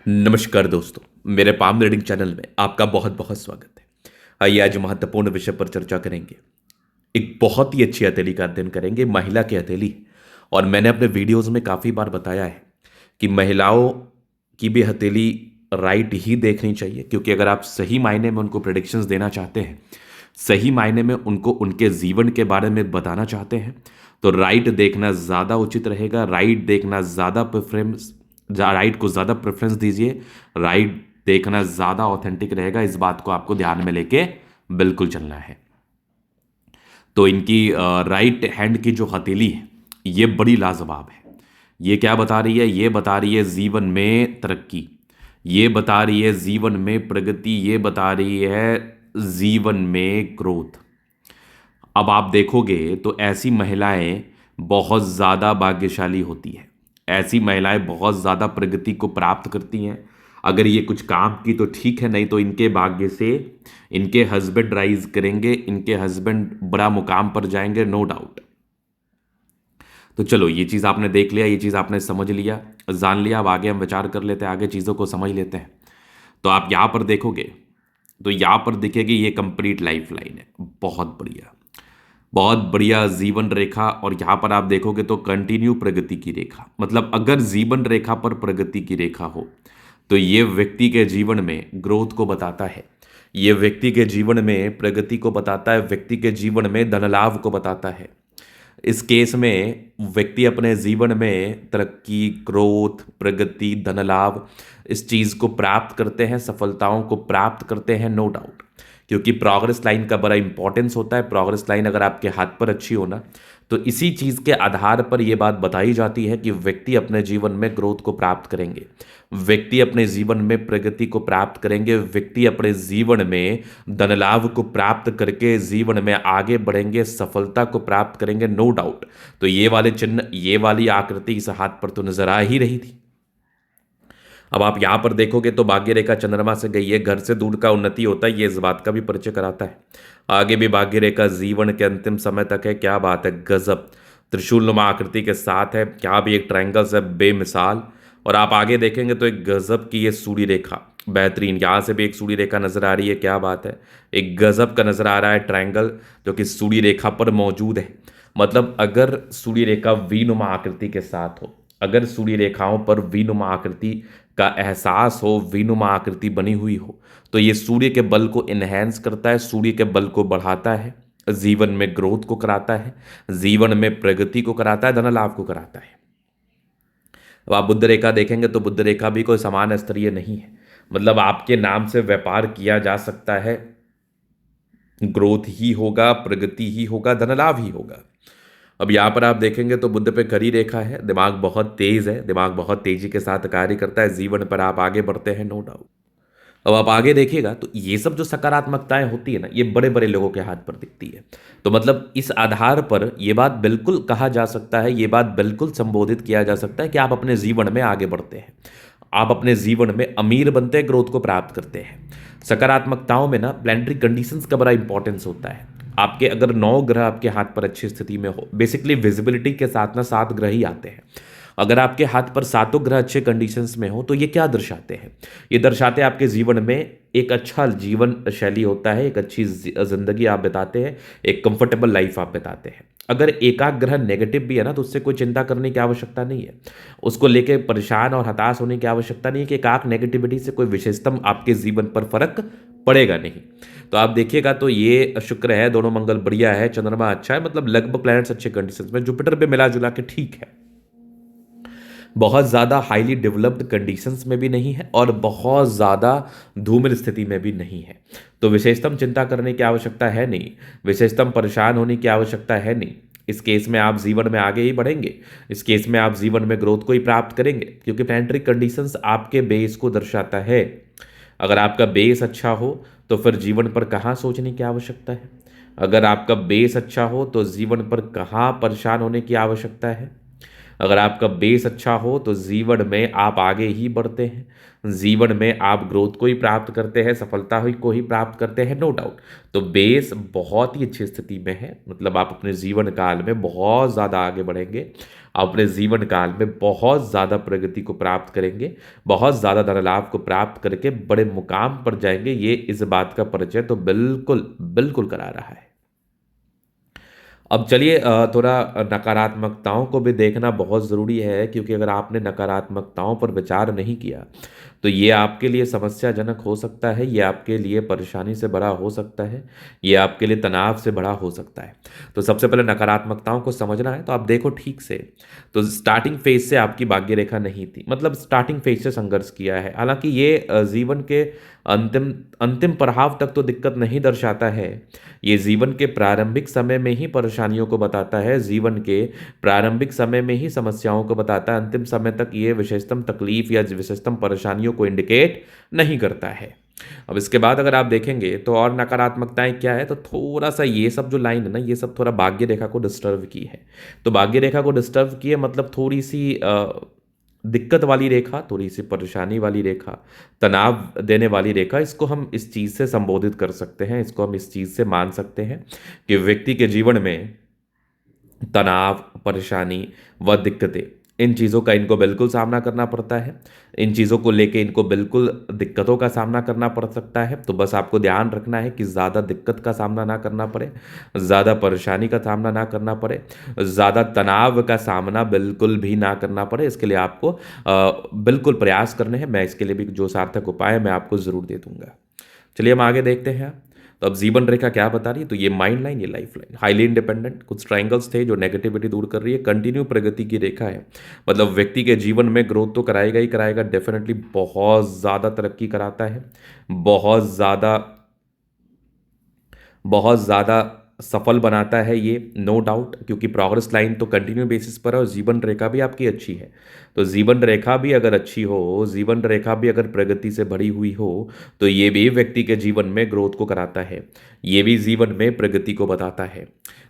नमस्कार दोस्तों, मेरे पाम रीडिंग चैनल में आपका बहुत बहुत स्वागत है। आइए आज महत्वपूर्ण विषय पर चर्चा करेंगे। एक बहुत ही अच्छी हथेली का अध्ययन करेंगे, महिला की हथेली। और मैंने अपने वीडियोस में काफ़ी बार बताया है कि महिलाओं की भी हथेली राइट ही देखनी चाहिए, क्योंकि अगर आप सही मायने में उनको प्रेडिक्शंस देना चाहते हैं, सही मायने में उनको उनके जीवन के बारे में बताना चाहते हैं, तो राइट देखना ज़्यादा उचित रहेगा। राइट देखना ज़्यादा प्रेफरेंस, राइट को ज़्यादा प्रेफरेंस दीजिए। राइट देखना ज़्यादा ऑथेंटिक रहेगा। इस बात को आपको ध्यान में लेके बिल्कुल चलना है। तो इनकी राइट हैंड की जो हथेली है, ये बड़ी लाजवाब है। ये क्या बता रही है? ये बता रही है जीवन में तरक्की, ये बता रही है जीवन में प्रगति, ये बता रही है जीवन में ग्रोथ। अब आप देखोगे तो ऐसी महिलाएं बहुत ज़्यादा भाग्यशाली होती हैं। ऐसी महिलाएं बहुत ज़्यादा प्रगति को प्राप्त करती हैं। अगर ये कुछ काम की तो ठीक है, नहीं तो इनके भाग्य से इनके हस्बैंड राइज करेंगे, इनके हस्बैंड बड़ा मुकाम पर जाएंगे, नो डाउट। तो चलो, ये चीज़ आपने देख लिया, ये चीज़ आपने समझ लिया, जान लिया। अब आगे हम विचार कर लेते हैं, आगे चीज़ों को समझ लेते हैं। तो आप यहाँ पर देखोगे तो यहाँ पर दिखेगी ये कंप्लीट लाइफ लाइन है। बहुत बढ़िया, बहुत बढ़िया जीवन रेखा। और यहां पर आप देखोगे तो कंटिन्यू प्रगति की रेखा। मतलब अगर जीवन रेखा पर प्रगति की रेखा हो तो ये व्यक्ति के जीवन में ग्रोथ को बताता है, ये व्यक्ति के जीवन में प्रगति को बताता है, व्यक्ति के जीवन में धन लाभ को बताता है। इस केस में व्यक्ति अपने जीवन में तरक्की, ग्रोथ, प्रगति, धन लाभ, इस चीज को प्राप्त करते हैं, सफलताओं को प्राप्त करते हैं, नो डाउट। क्योंकि प्रोग्रेस लाइन का बड़ा इंपॉर्टेंस होता है। प्रोग्रेस लाइन अगर आपके हाथ पर अच्छी हो ना, तो इसी चीज के आधार पर यह बात बताई जाती है कि व्यक्ति अपने जीवन में ग्रोथ को प्राप्त करेंगे, व्यक्ति अपने जीवन में प्रगति को प्राप्त करेंगे, व्यक्ति अपने जीवन में धन लाभ को प्राप्त करके जीवन में आगे बढ़ेंगे, सफलता को प्राप्त करेंगे, नो डाउट। तो ये वाले चिन्ह, ये वाली आकृति इस हाथ पर तो नजर आ ही रही थी। अब आप यहां पर देखोगे तो भाग्य रेखा चंद्रमा से गई है। घर से दूर का उन्नति होता है, ये इस बात का भी परिचय कराता है। आगे भी भाग्य रेखा जीवन के अंतिम समय तक है। क्या बात है, गजब। त्रिशूलनुमा आकृति के साथ है, क्या भी एक ट्रायंगल है, बेमिसाल। और आप आगे देखेंगे तो एक गजब की ये सूर्य रेखा, बेहतरीन। यहां से भी एक सूर्य रेखा नजर आ रही है, क्या बात है। एक गजब का नजर आ रहा है ट्रायंगल, जो कि सूर्य रेखा पर मौजूद है। मतलब अगर सूर्य रेखा वीनुमा आकृति के साथ हो, अगर सूर्य रेखाओं पर वीनुमा आकृति का एहसास हो, वीनुमा आकृति बनी हुई हो, तो ये सूर्य के बल को इनहेंस करता है, सूर्य के बल को बढ़ाता है, जीवन में ग्रोथ को कराता है, जीवन में प्रगति को कराता है, धन लाभ को कराता है। अब आप बुद्ध रेखा देखेंगे तो बुद्ध रेखा भी कोई समान स्तरीय नहीं है। मतलब आपके नाम से व्यापार किया जा सकता है, ग्रोथ ही होगा, प्रगति ही होगा, धन लाभ ही होगा। अब यहाँ पर आप देखेंगे तो बुद्ध पे करी रेखा है, दिमाग बहुत तेज है, दिमाग बहुत तेजी के साथ कार्य करता है, जीवन पर आप आगे बढ़ते हैं, नो डाउट। अब आप आगे देखिएगा तो ये सब जो सकारात्मकताएं होती है ना, ये बड़े बड़े लोगों के हाथ पर दिखती है। तो मतलब इस आधार पर यह बात बिल्कुल कहा जा सकता है, ये बात बिल्कुल संबोधित किया जा सकता है कि आप अपने जीवन में आगे बढ़ते हैं, आप अपने जीवन में अमीर बनते हैं, ग्रोथ को प्राप्त करते हैं। सकारात्मकताओं में ना प्लैनेटरी कंडीशंस का बड़ा इंपॉर्टेंस होता है। आपके अगर 9 ग्रह आपके हाथ पर अच्छी स्थिति में हो, बेसिकली विजिबिलिटी के साथ ना 7 ग्रह ही आते हैं। अगर आपके हाथ पर सातों ग्रह अच्छे कंडीशंस में हो तो ये क्या दर्शाते हैं? ये दर्शाते हैं आपके जीवन में एक अच्छा जीवन शैली होता है, एक अच्छी जिंदगी आप बिताते हैं, एक कंफर्टेबल लाइफ आप बिताते हैं। अगर एकाक ग्रह नेगेटिव भी है ना, तो उससे कोई चिंता करने की आवश्यकता नहीं है, उसको लेके परेशान और हताश होने की आवश्यकता नहीं है कि एकाक नेगेटिविटी से कोई विशेषतम आपके जीवन पर फर्क पड़ेगा नहीं। तो आप देखिएगा तो ये शुक्र है, दोनों मंगल बढ़िया है, चंद्रमा अच्छा है, मतलब लगभग प्लैनेट्स अच्छे कंडीशंस में, जुपिटर पे मिला जुला के ठीक है। बहुत ज़्यादा हाईली डेवलप्ड कंडीशंस में भी नहीं है और बहुत ज़्यादा धूमिल स्थिति में भी नहीं है। तो विशेषतम चिंता करने की आवश्यकता है नहीं, विशेषतम परेशान होने की आवश्यकता है नहीं। इस केस में आप जीवन में आगे ही बढ़ेंगे, इस केस में आप जीवन में ग्रोथ को ही प्राप्त करेंगे, क्योंकि प्लैनेटरी कंडीशंस आपके बेस को दर्शाता है। अगर आपका बेस अच्छा हो तो फिर जीवन पर कहाँ सोचने की आवश्यकता है, अगर आपका बेस अच्छा हो तो जीवन पर कहाँ परेशान होने की आवश्यकता है। अगर आपका बेस अच्छा हो तो जीवन में आप आगे ही बढ़ते हैं, जीवन में आप ग्रोथ को ही प्राप्त करते हैं, सफलता को ही प्राप्त करते हैं, नो डाउट। तो बेस बहुत ही अच्छी स्थिति में है, मतलब आप अपने जीवन काल में बहुत ज़्यादा आगे बढ़ेंगे, अपने जीवन काल में बहुत ज़्यादा प्रगति को प्राप्त करेंगे, बहुत ज़्यादा धन लाभ को प्राप्त करके बड़े मुकाम पर जाएंगे। ये इस बात का परिचय तो बिल्कुल बिल्कुल करा रहा है। अब चलिए थोड़ा नकारात्मकताओं को भी देखना बहुत ज़रूरी है, क्योंकि अगर आपने नकारात्मकताओं पर विचार नहीं किया तो ये आपके लिए समस्याजनक हो सकता है, ये आपके लिए परेशानी से बड़ा हो सकता है, ये आपके लिए तनाव से बड़ा हो सकता है। तो सबसे पहले नकारात्मकताओं को समझना है तो आप देखो ठीक से। तो स्टार्टिंग फेज से आपकी भाग्य रेखा नहीं थी, मतलब स्टार्टिंग फेज से संघर्ष किया है। हालांकि ये जीवन के अंतिम अंतिम पड़ाव तक तो दिक्कत नहीं दर्शाता है, ये जीवन के प्रारंभिक समय में ही परेशानियों को बताता है, जीवन के प्रारंभिक समय में ही समस्याओं को बताता है। अंतिम समय तक ये विशेषतम तकलीफ या विशेषतम परेशानियों को इंडिकेट नहीं करता है। अब इसके बाद अगर आप देखेंगे तो और नकारात्मकताएं क्या है, तो थोड़ा सा ये सब जो लाइन है ना, ये सब थोड़ा भाग्य रेखा को डिस्टर्ब की है। तो भाग्य रेखा को डिस्टर्ब की है मतलब थोड़ी सी दिक्कत वाली रेखा, थोड़ी सी परेशानी वाली रेखा, तनाव देने वाली रेखा, इसको हम इस चीज़ से संबोधित कर सकते हैं, इसको हम इस चीज़ से मान सकते हैं कि व्यक्ति के जीवन में तनाव, परेशानी व दिक्कतें, इन चीज़ों का इनको बिल्कुल सामना करना पड़ता है। इन चीज़ों को लेके इनको बिल्कुल दिक्कतों का सामना करना पड़ सकता है। तो बस आपको ध्यान रखना है कि ज़्यादा दिक्कत का सामना ना करना पड़े, ज़्यादा परेशानी का सामना ना करना पड़े, ज़्यादा तनाव का सामना बिल्कुल भी ना करना पड़े। इसके लिए आपको बिल्कुल प्रयास करने हैं। मैं इसके लिए भी जो सार्थक उपाय है मैं आपको ज़रूर दे दूंगा। चलिए हम आगे देखते हैं। तो अब जीवन रेखा क्या बता रही है, तो ये माइंड लाइन, ये लाइफ लाइन, हाईली इंडिपेंडेंट, कुछ ट्रायंगल्स थे जो नेगेटिविटी दूर कर रही है, कंटिन्यू प्रगति की रेखा है। मतलब व्यक्ति के जीवन में ग्रोथ तो कराएगा ही कराएगा, डेफिनेटली बहुत ज़्यादा तरक्की कराता है, बहुत ज़्यादा बहुत ज़्यादा सफल बनाता है ये, नो डाउट, क्योंकि प्रोग्रेस लाइन तो कंटिन्यू बेसिस पर है और जीवन रेखा भी आपकी अच्छी है। तो जीवन रेखा भी अगर अच्छी हो, जीवन रेखा भी अगर प्रगति से भरी हुई हो, तो ये भी व्यक्ति के जीवन में ग्रोथ को कराता है, ये भी जीवन में प्रगति को बताता है।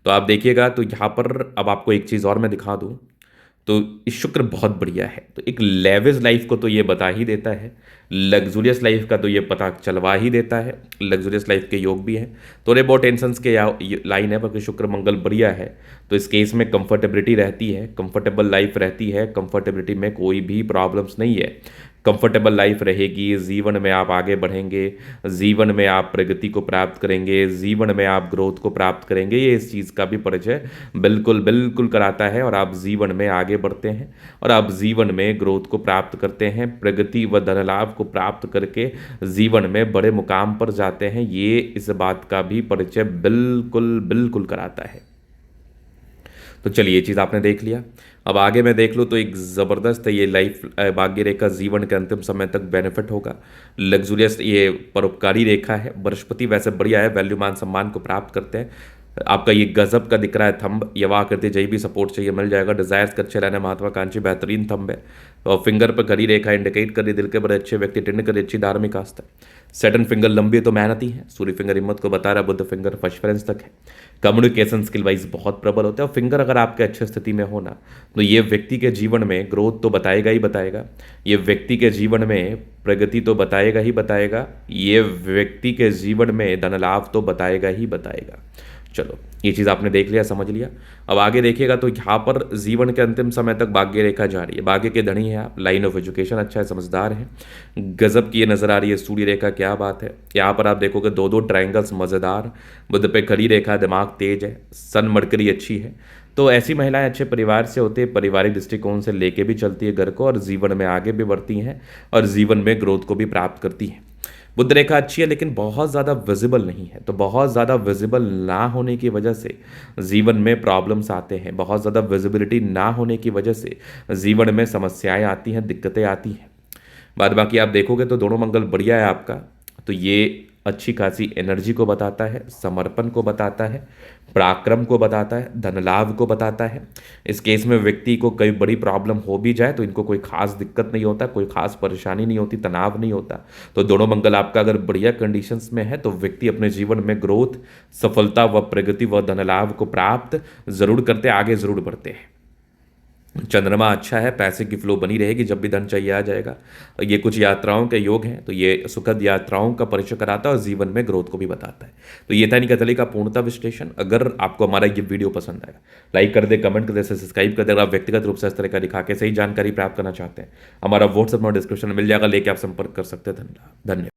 तो आप देखिएगा, तो यहाँ पर अब आपको एक चीज़ और मैं दिखा दूँ, तो शुक्र बहुत बढ़िया है। तो एक लेविश लाइफ को तो ये बता ही देता है, लग्जूरियस लाइफ का तो ये पता चलवा ही देता है, लग्जूरियस लाइफ के योग भी हैं। थोड़े बहुत टेंशंस के लाइन है, बाकी शुक्र मंगल बढ़िया है। तो इस केस में कंफर्टेबिलिटी रहती है, कंफर्टेबल लाइफ रहती है, कंफर्टेबिलिटी में कोई भी प्रॉब्लम्स नहीं है। कंफर्टेबल लाइफ रहेगी, जीवन में आप आगे बढ़ेंगे, जीवन में आप प्रगति को प्राप्त करेंगे, जीवन में आप ग्रोथ को प्राप्त करेंगे, ये इस चीज़ का भी परिचय बिल्कुल बिल्कुल कराता है। और आप जीवन में आगे बढ़ते हैं और आप जीवन में ग्रोथ को प्राप्त करते हैं, प्रगति व धन लाभ को प्राप्त करके जीवन में बड़े मुकाम पर जाते हैं, ये इस बात का भी परिचय बिल्कुल बिल्कुल कराता है। तो चलिए ये चीज़ आपने देख लिया। अब आगे मैं देख लूँ तो एक ज़बरदस्त है ये लाइफ भाग्य रेखा, जीवन के अंतिम समय तक बेनिफिट होगा, लग्जूरियस, ये परोपकारी रेखा है। बृहस्पति वैसे बढ़िया है, वैल्यू मान सम्मान को प्राप्त करते हैं। आपका ये गजब का दिख रहा है थंब, यवा करते जय भी सपोर्ट चाहिए मिल जाएगा। डिजायर्स का अच्छे रहना, महत्वाकांक्षी बेहतरीन थंब है। और फिंगर पर घड़ी रेखा इंडिकेट कर रही दिल के बड़े अच्छे व्यक्ति, टिंड कर अच्छी धार्मिक आस्था। सेटन फिंगर लंबी तो मेहनती है, सूर्य फिंगर हिम्मत को बता रहा, बुद्ध फिंगर फर्स्ट तक है। कम्युनिकेशन स्किल वाइज बहुत प्रबल होता है। और फिंगर अगर आपके अच्छे स्थिति में होना तो ये व्यक्ति के जीवन में ग्रोथ तो बताएगा ही बताएगा, ये व्यक्ति के जीवन में प्रगति तो बताएगा ही बताएगा, ये व्यक्ति के जीवन में धन लाभ तो बताएगा ही बताएगा। चलो ये चीज़ आपने देख लिया, समझ लिया। अब आगे देखिएगा तो यहाँ पर जीवन के अंतिम समय तक भाग्य रेखा जा रही है, भाग्य के धनी है आप, लाइन ऑफ एजुकेशन अच्छा है, समझदार है, गजब की ये नजर आ रही है सूर्य रेखा, क्या बात है। यहाँ पर आप देखोगे दो दो ट्रायंगल्स मज़ेदार, बुध पे खड़ी रेखा, दिमाग तेज है, सन मरकरी अच्छी है। तो ऐसी महिलाएं अच्छे परिवार से होते हैं, पारिवारिक दृष्टिकोण से लेके भी चलती है घर को, और जीवन में आगे भी बढ़ती हैं और जीवन में ग्रोथ को भी प्राप्त करती हैं। बुध रेखा अच्छी है लेकिन बहुत ज़्यादा विजिबल नहीं है, तो बहुत ज़्यादा विजिबल ना होने की वजह से जीवन में प्रॉब्लम्स आते हैं, बहुत ज़्यादा विजिबिलिटी ना होने की वजह से जीवन में समस्याएं आती हैं, दिक्कतें आती हैं। बाद बाकी आप देखोगे तो दोनों मंगल बढ़िया है आपका, तो ये अच्छी खासी एनर्जी को बताता है, समर्पण को बताता है, पराक्रम को बताता है, धन लाभ को बताता है। इस केस में व्यक्ति को कोई बड़ी प्रॉब्लम हो भी जाए तो इनको कोई खास दिक्कत नहीं होता, कोई खास परेशानी नहीं होती, तनाव नहीं होता। तो दोनों मंगल आपका अगर बढ़िया कंडीशंस में है तो व्यक्ति अपने जीवन में ग्रोथ, सफलता व प्रगति व धन लाभ को प्राप्त जरूर करते, आगे जरूर बढ़ते हैं। चंद्रमा अच्छा है, पैसे की फ्लो बनी रहेगी, जब भी धन चाहिए आ जाएगा। ये कुछ यात्राओं के योग हैं, तो ये सुखद यात्राओं का परिचय कराता है और जीवन में ग्रोथ को भी बताता है। तो ये था निकतली का पूर्णता विश्लेषण। अगर आपको हमारा ये वीडियो पसंद आया, लाइक कर दे, कमेंट कर दे, सब्सक्राइब कर दे। अगर आप व्यक्तिगत रूप से इस तरह का दिखा के सही जानकारी प्राप्त करना चाहते हैं, हमारा व्हाट्सएप में डिस्क्रिप्शन में मिल जाएगा, लेके आप संपर्क कर सकते हैं। धन्यवाद।